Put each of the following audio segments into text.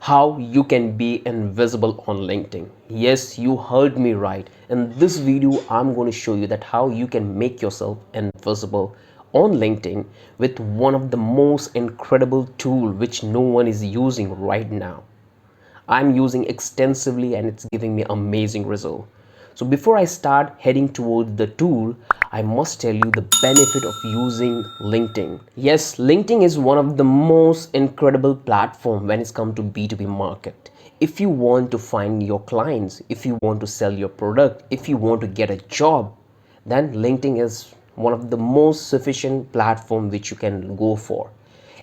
How you can be invisible on LinkedIn. Yes, you heard me right. In this video, I'm going to show you that how you can make yourself invisible on LinkedIn with one of the most incredible tool which no one is using right now. I'm using extensively and it's giving me amazing result. So before I start heading towards the tool, I must tell you the benefit of using LinkedIn. Yes, LinkedIn is one of the most incredible platform when it's come to B2B market. If you want to find your clients, if you want to sell your product, if you want to get a job, then LinkedIn is one of the most sufficient platform which you can go for.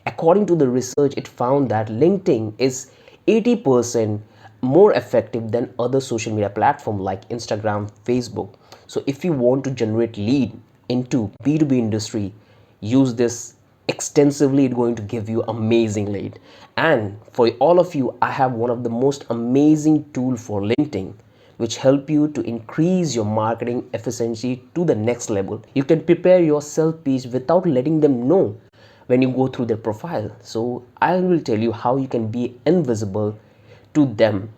According to the research, it found that LinkedIn is 80% more effective than other social media platforms like Instagram, Facebook. So if you want to generate lead into B2B industry, use this extensively. It's going to give you amazing lead. And for all of you, I have one of the most amazing tool for LinkedIn which help you to increase your marketing efficiency to the next level. You can prepare your sales pitch without letting them know when you go through their profile. So I will tell you how you can be invisible to them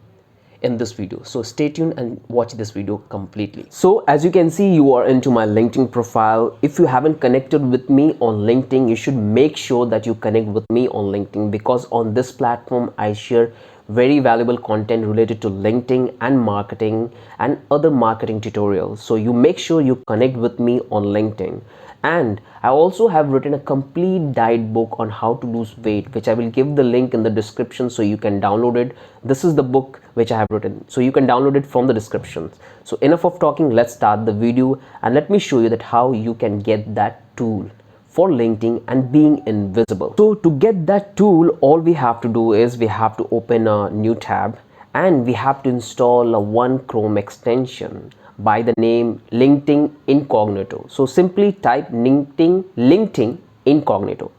in this video. So stay tuned and watch this video completely. So as you can see, you are into my LinkedIn profile. If you haven't connected with me on LinkedIn, you should make sure that you connect with me on LinkedIn, because on this platform I share very valuable content related to LinkedIn and marketing and other marketing tutorials. So you make sure you connect with me on LinkedIn. And I also have written a complete diet book on how to lose weight, which I will give the link in the description so you can download it. This is the book which I have written, so you can download it from the description. So enough of talking, let's start the video and let me show you that how you can get that tool for LinkedIn and being invisible. So to get that tool, all we have to do is we have to open a new tab and we have to install a one Chrome extension by the name LinkedIn Incognito. So simply type LinkedIn Incognito.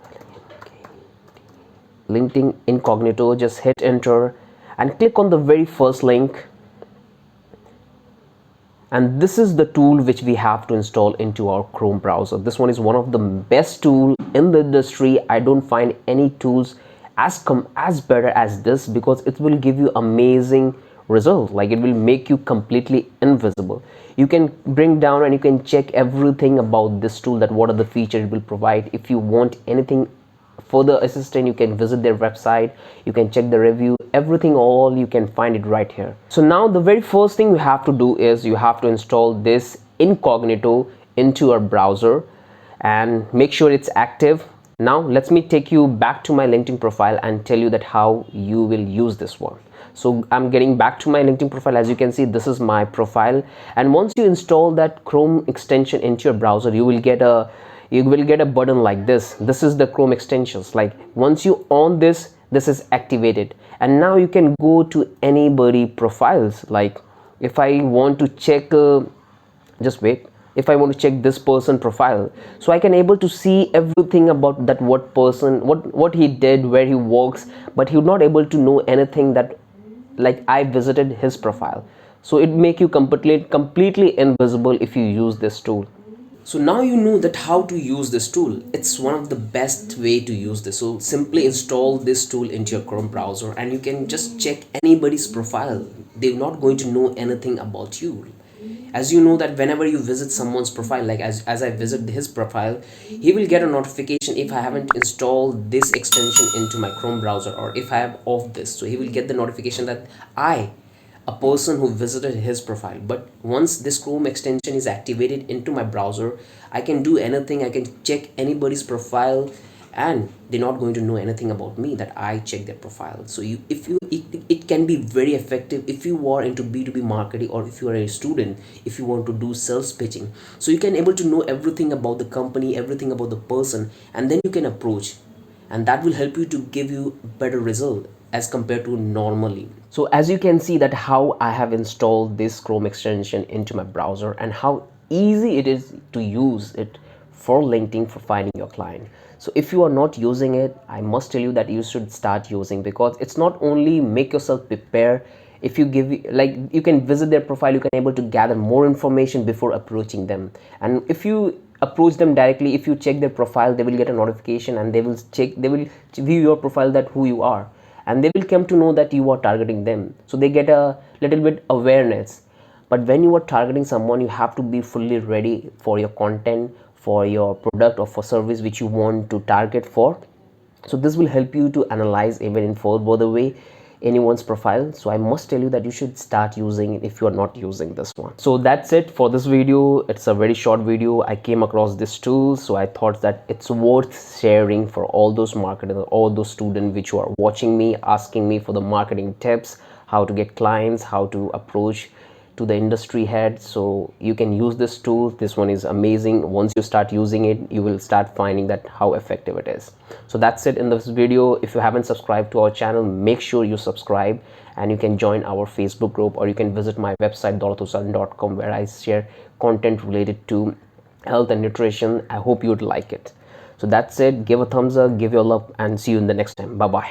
LinkedIn Incognito, just hit enter and click on the very first link. And this is the tool which we have to install into our Chrome browser. This one is one of the best tool in the industry. I don't find any tools as better as this, because it will give you amazing result. Like, it will make you completely invisible. You can bring down and you can check everything about this tool, that what are the features it will provide. If you want anything further assistance, you can visit their website, you can check the review, everything, all you can find it right here. So now the very first thing you have to do is you have to install this Incognito into your browser and make sure it's active. Now let me take you back to my LinkedIn profile and tell you that how you will use this one. So I'm getting back to my LinkedIn profile. As you can see, this is my profile, and once you install that Chrome extension into your browser, you will get a button like this. This is the Chrome extensions. Like, once you on this is activated, and now you can go to anybody profiles. Like, if I want to check if I want to check this person profile, so I can able to see everything about that, what person, what he did, where he works, but he would not able to know anything that, like, I visited his profile. So it make you completely invisible if you use this tool. So now you know that how to use this tool. It's one of the best way to use this. So simply install this tool into your Chrome browser and you can just check anybody's profile. They're not going to know anything about you. As you know that whenever you visit someone's profile, like as I visit his profile, he will get a notification if I haven't installed this extension into my Chrome browser, or if I have off this. So he will get the notification that a person who visited his profile. But once this Chrome extension is activated into my browser, I can do anything. I can check anybody's profile and they're not going to know anything about me that I check their profile. So it can be very effective if you are into B2B marketing, or if you are a student, if you want to do sales pitching. So you can able to know everything about the company, everything about the person, and then you can approach, and that will help you to give you better result as compared to normally. So as you can see that how I have installed this Chrome extension into my browser and how easy it is to use it for LinkedIn for finding your client. So if you are not using it, I must tell you that you should start using, because it's not only make yourself prepare. If you you can visit their profile, you can able to gather more information before approaching them. And if you approach them directly, if you check their profile, they will get a notification and they will view your profile, that who you are, and they will come to know that you are targeting them, so they get a little bit awareness. But when you are targeting someone, you have to be fully ready for your content, for your product or for service which you want to target for. So this will help you to analyze even in further way anyone's profile. So I must tell you that you should start using it if you are not using this one. So that's it for this video. It's a very short video. I came across this tool, so I thought that it's worth sharing for all those marketers, all those students which are watching me, asking me for the marketing tips, how to get clients, how to approach to the industry head. So you can use this tool. This one is amazing. Once you start using it, you will start finding that how effective it is. So that's it in this video. If you haven't subscribed to our channel, make sure you subscribe, and you can join our Facebook group, or you can visit my website daulat where I share content related to health and nutrition. I hope you'd like it. So that's it. Give a thumbs up, give your love, and see you in the next time. Bye bye.